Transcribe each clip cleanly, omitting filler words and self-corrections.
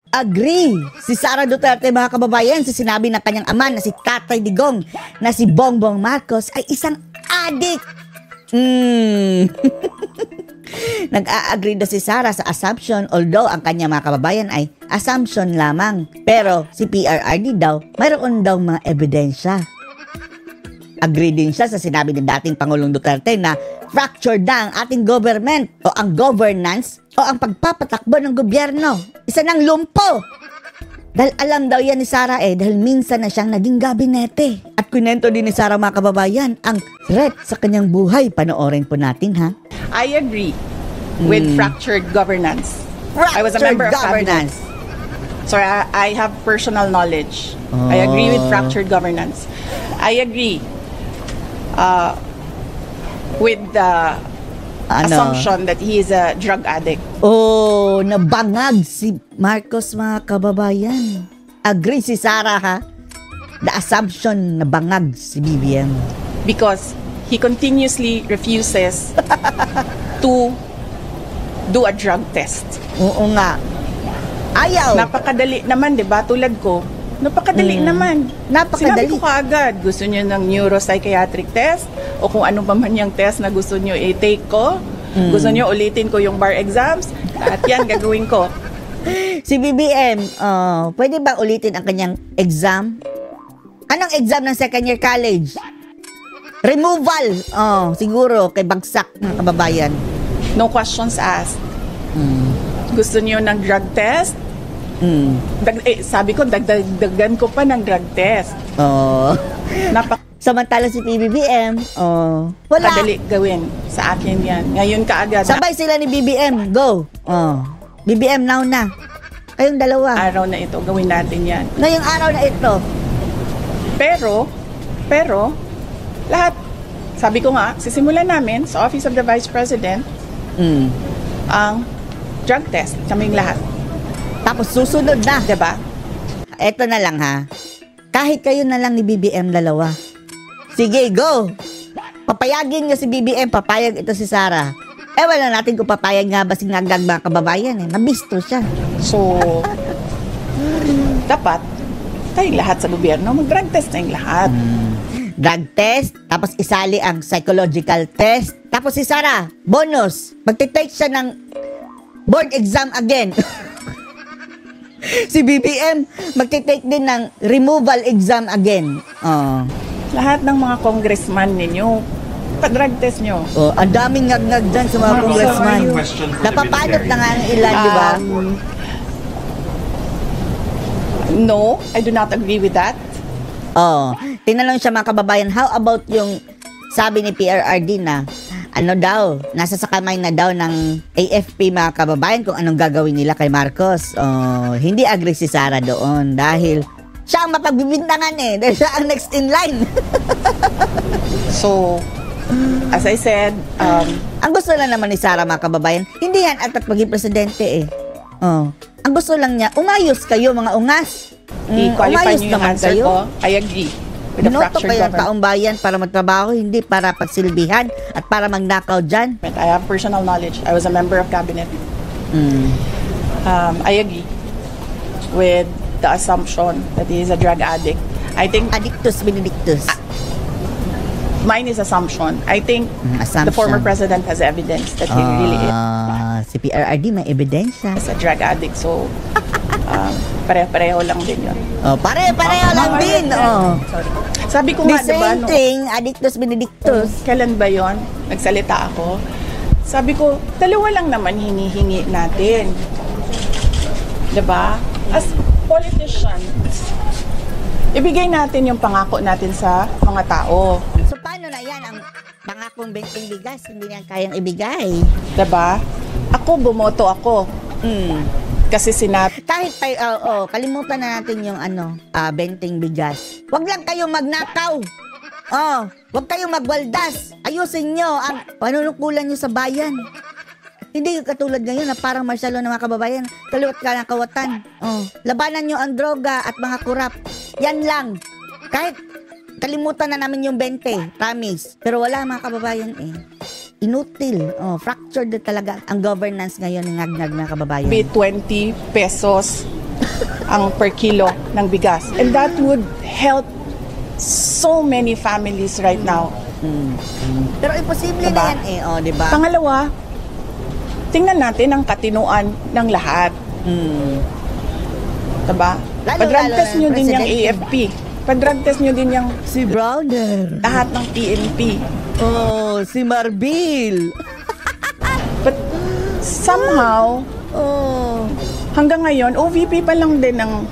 Agree si Sara Duterte, mga kababayan, sa sinabi ng kanyang ama na si Tatay Digong na si Bongbong Marcos ay isang adik. Nag-a-agree daw si Sara sa assumption, although ang kanyang mga kababayan ay assumption lamang. Pero si PRRD daw, mayroon daw mga ebidensya. Agree din siya sa sinabi ng dating Pangulong Duterte na fractured na ang ating government o ang governance o ang pagpapatakbo ng gobyerno. Isa ng lumpo. Dahil alam daw yan ni Sara dahil minsan na siyang naging gabinete. At kunento din ni Sara, mga kababayan, ang threat sa kanyang buhay. Panoorin po natin, ha? I agree with fractured governance. I was a member of cabinet. So I have personal knowledge. I agree with fractured governance. I agree with the assumption that he is a drug addict. Oh, nabangag si Marcos, mga kababayan. Agree si Sara, ha? The assumption na bangag si BBM. Because he continuously refuses to do a drug test. Oo nga. Ayaw. Napakadali naman, di ba? Tulad ko, napakadali naman. Napakadali. Sinabi ko kaagad, gusto nyo ng neuropsychiatric test o kung ano pa man yung test na gusto nyo i-take ko. Gusto nyo ulitin ko yung bar exams. At yan, gagawin ko. Si BBM, pwede ba ulitin ang kanyang exam? Anong exam ng second year college? Removal. Siguro kay bagsak ng kababayan. No questions asked. Gusto nyo ng drug test? Sabi ko, dagdagan ko pa ng drug test. Samantala si PBBM, wala. Kadali gawin sa akin yan. Ngayon kaagad. Sabay sila ni BBM, go. BBM now na. Kayong dalawa. Araw na ito, gawin natin yan. Ngayong araw na ito. Pero, lahat, sabi ko nga, sisimulan namin sa Office of the Vice President ang drug test, kaming lahat. Tapos susunod na. Diba? Eto na lang, ha. Kahit kayo na lang ni BBM dalawa. Sige, go! Papayagin niyo si BBM, papayag ito si Sara. Wala natin kung papayag nga ba si Ngagag, mga kababayan. Nabisto siya. So, dapat, tayong lahat sa gobyerno, mag-drug test tayong lahat. Drug test, tapos isali ang psychological test. Tapos si Sara, bonus, magte-take siya ng board exam again. Si BBM, magte-take din ng removal exam again. Lahat ng mga congressman ninyo, pa-drug test nyo. Ang daming ngag-ngag dyan sa mga congressman. Napapalot na nga ang ilan, di ba? No, I do not agree with that. Tinanong siya, mga kababayan, how about yung sabi ni PRRD na ano daw, nasa sa kamay na daw ng AFP, mga kababayan, kung anong gagawin nila kay Marcos. Hindi agree si Sara doon dahil siya ang mapagbibintangan dahil siya ang next in line. So, as I said, ang gusto lang naman ni Sara, mga kababayan, hindi yan at maging presidente ang gusto lang niya, umayos kayo, mga ungas. I-qualify niyo yung answer ko. I agree. Binoto kayo ang taong bayan para magtrabaho, hindi para pagsilbihan at para magnakaw dyan. I have personal knowledge. I was a member of cabinet. I agree with the assumption that he is a drug addict. I think Addictus benedictus. Mine is assumption. I think the former president has evidence that he really is. Si PRRD may ebidensya. Is a drug addict. So, pareho lang din yun. Pareho lang din. Sorry. Sabi ko nga, diba, same thing, addictus benedictus. Kailan ba yon? Nagsalita ako. Sabi ko, dalawa lang naman hinihingi natin. Diba? As politicians, ibigay natin yung pangako natin sa mga tao. So, paano na yan ang pangakong benting bigas? Hindi niyan kayang ibigay. Diba? Ako, bumoto ako. Kasi sinabi. Kahit kalimutan na natin yung benting bigas. Huwag lang kayong magnakaw. Huwag kayong magwaldas. Ayusin nyo ang panunukulan nyo sa bayan. Hindi katulad ngayon na parang marsyalo ng mga kababayan. Kaliwat ka ng kawatan. Labanan nyo ang droga at mga kurap. Yan lang. Kahit kalimutan na namin yung 20. Promise. Pero wala, mga kababayan inutil. Fractured na talaga ang governance ngayon ng ngag-ngag, mga kababayan. Be 20 pesos ang per kilo ng bigas. And that would help so many families right now. Pero imposible Diba? na yan eh, oh, di ba? Pangalawa, tingnan natin ang katinuan ng lahat. Diba? Pa-drug test nyo din yung AFP. Pa-drug test nyo din yung Si Browner. lahat ng PNP. Oh, si Marbil. But somehow, Oh, hanggang ngayon, OVP pa lang din ang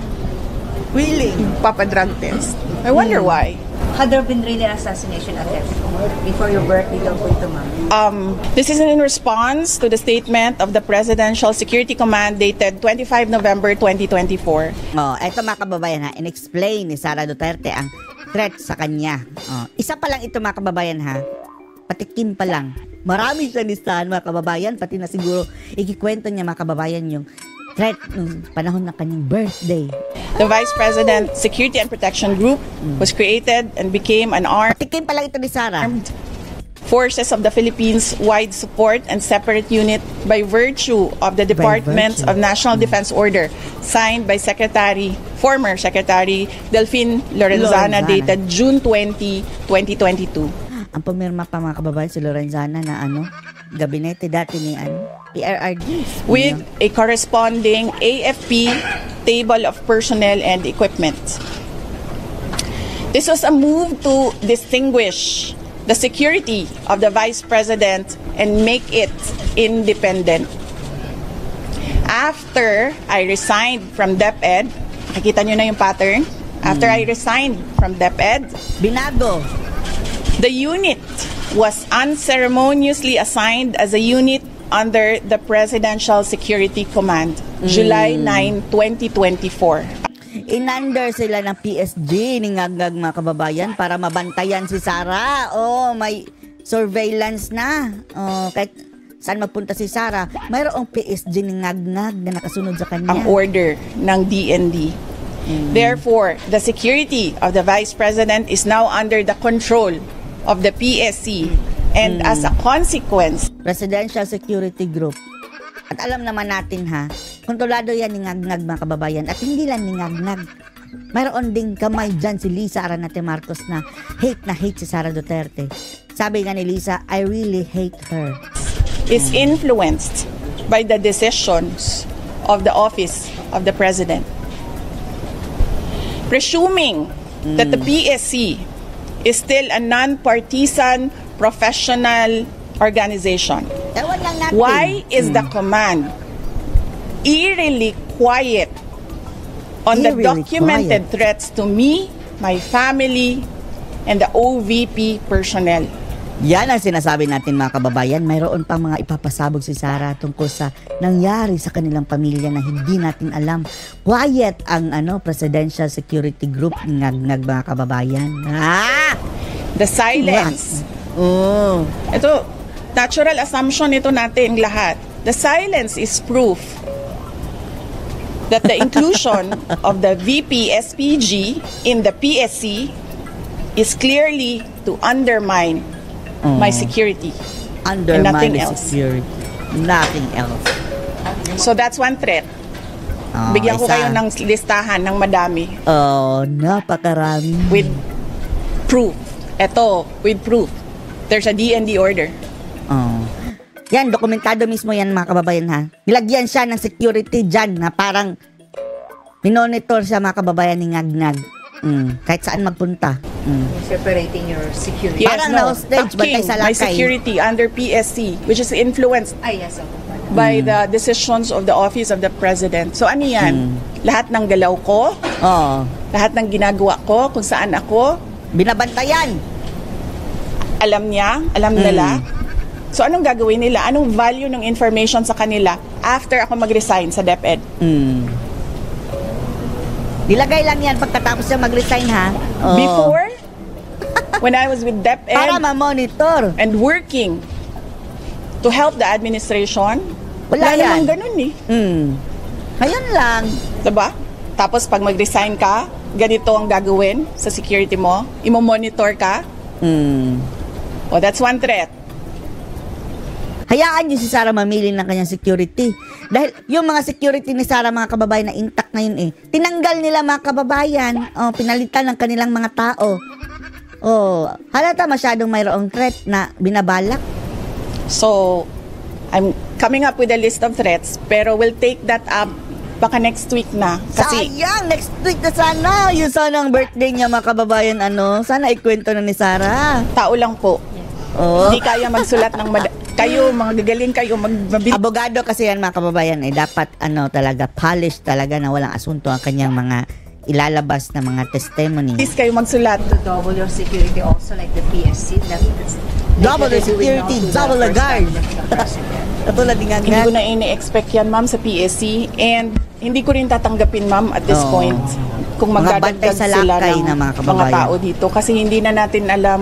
willing. papadrug test. I wonder why. Had there been really an assassination attempt before your birthday daw po ito, ma'am? This is in response to the statement of the Presidential Security Command dated 25 November 2024. Oh, eto mga kababayan ha, in-explain ni Sara Duterte ang threat sa kanya. Oh, isa pa lang ito mga kababayan ha, patikim pa lang. Marami siya listahan mga kababayan, pati na siguro ikikwento niya mga kababayan yung threat nung panahon ng kanyang birthday. The Vice President Security and Protection Group was created and became an armed Patikim pa lang ito ni Sara. Forces of the Philippines wide support and separate unit by virtue of the Department virtue. of National Defense Order signed by former Secretary Delphine Lorenzana Lorenzana. dated June 20, 2022. Ang pumirma pa mga kababayan si Lorenzana na gabinete dati ni PRRD. With a corresponding AFP table of personnel and equipment. This was a move to distinguish the security of the Vice President and make it independent. After I resigned from DepEd, nakita nyo na yung pattern? After I resigned from DepEd, Binago. the unit was unceremoniously assigned as a unit under the Presidential Security Command, July 9, 2024. Inander sila ng PSG ni Ngagngag mga kababayan para mabantayan si Sara. Oh, may surveillance na. Oh, kahit saan magpunta si Sara, mayroong PSG ni Ngagngag na nakasunod sa kanya. Ang order ng DND. Therefore, the security of the Vice President is now under the control of the PSC. And as a consequence, Presidential Security Group. At alam naman natin ha, kontrolado yan ni Ngagngag mga kababayan. At hindi lang ni Ngagngag. Mayroon ding kamay dyan si Lisa Aranate Marcos na hate si Sara Duterte. Sabi nga ni Lisa, I really hate her. is influenced by the decisions of the office of the President. Presuming that the PSC is still a non-partisan professional organization, Ewan lang natin. why is the command eerily quiet on the Eerily documented quiet. threats to me, my family, and the OVP personnel? Yan ang sinasabi natin mga kababayan. Mayroon pang mga ipapasabog si Sara tungkol sa nangyari sa kanilang pamilya na hindi natin alam. Quiet ang Presidential Security Group ng Ngagngag mga kababayan. The silence. Oh. Ito, natural assumption ito natin lahat. The silence is proof that the inclusion of the VP SPG in the PSC is clearly to undermine my security. Undermine nothing the else. security. Nothing else. So that's one threat. Oh, Bigyan ko isa. kayo ng listahan ng madami Oh, napakarami. with proof. Ito, with proof. There's a DND order. Oh. Yan, dokumentado mismo yan mga kababayan ha. Nilagyan siya ng security dyan na parang minonitor siya mga kababayan ni Ngagngag. Kahit saan magpunta. Separating your security. Yes, Parang no. na-hostage, bantay sa My lakay. security under PSC, which is influenced Ay, yes, ako. by the decisions of the office of the president. So ano yan? Lahat ng galaw ko, Oh. lahat ng ginagawa ko, kung saan ako, Binabantayan. alam niya, alam nila. So anong gagawin nila? Anong value ng information sa kanila after ako mag-resign sa DepEd? Nilagay lang yan pagkatapos siya mag-resign ha. Oh. Before, when I was with Para DepEd ma-monitor. and working to help the administration, Wala yan. namang ganun eh. Ngayon lang. Diba? Tapos pag mag-resign ka, ganito ang gagawin sa security mo, imo-monitor ka. Oh, that's one threat. Hayaan niyo si Sara mamili ng kanyang security. Dahil yung mga security ni Sara, mga kababayan, na intact ngayon eh. Tinanggal nila, mga kababayan. Pinalitan ng kanilang mga tao. Halata masyadong mayroong threat na binabalak. So, I'm coming up with a list of threats, pero we'll take that up baka next week na. Kasi Sayang! Next week na sana! Yung sana ang birthday niya, mga kababayan, sana ikwento na ni Sara. tao lang po. Hindi kaya magsulat ng kayo, mga gagaling kayo, Abogado kasi yan, mga kababayan, dapat talaga, polish talaga na walang asunto ang kanyang mga ilalabas na mga testimony. Please kayo magsulat. To double your security also like the PSC. Double the security, double the guard. Katulad din nga. Hindi ko na ini-expect yan, ma'am, sa PSC. And hindi ko rin tatanggapin, ma'am, at this point, kung Mga bantay magdadagdag sa sila lakay ng na mga kababayan. tao dito. Kasi hindi na natin alam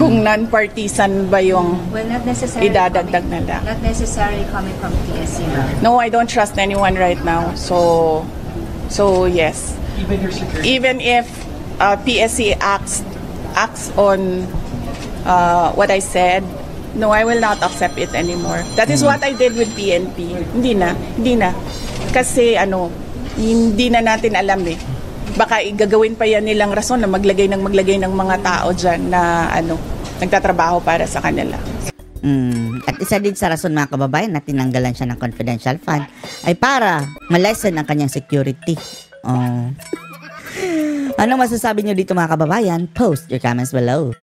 kung non-partisan ba yung Well, not necessarily idadagdag nila. Not necessarily coming from PSC. No, I don't trust anyone right now. So yes. Even if PSC acts on what I said, no, I will not accept it anymore. That is what I did with PNP. Hindi na. Kasi hindi na natin alam eh. Baka igagawin pa yan nilang rason na maglagay ng mga tao dyan na nagtatrabaho para sa kanila. At isa din sa rason, mga kababayan, na tinanggalan siya ng confidential fund ay para ma-lessen ang kanyang security. Ano masasabi nyo dito, mga kababayan? Post your comments below.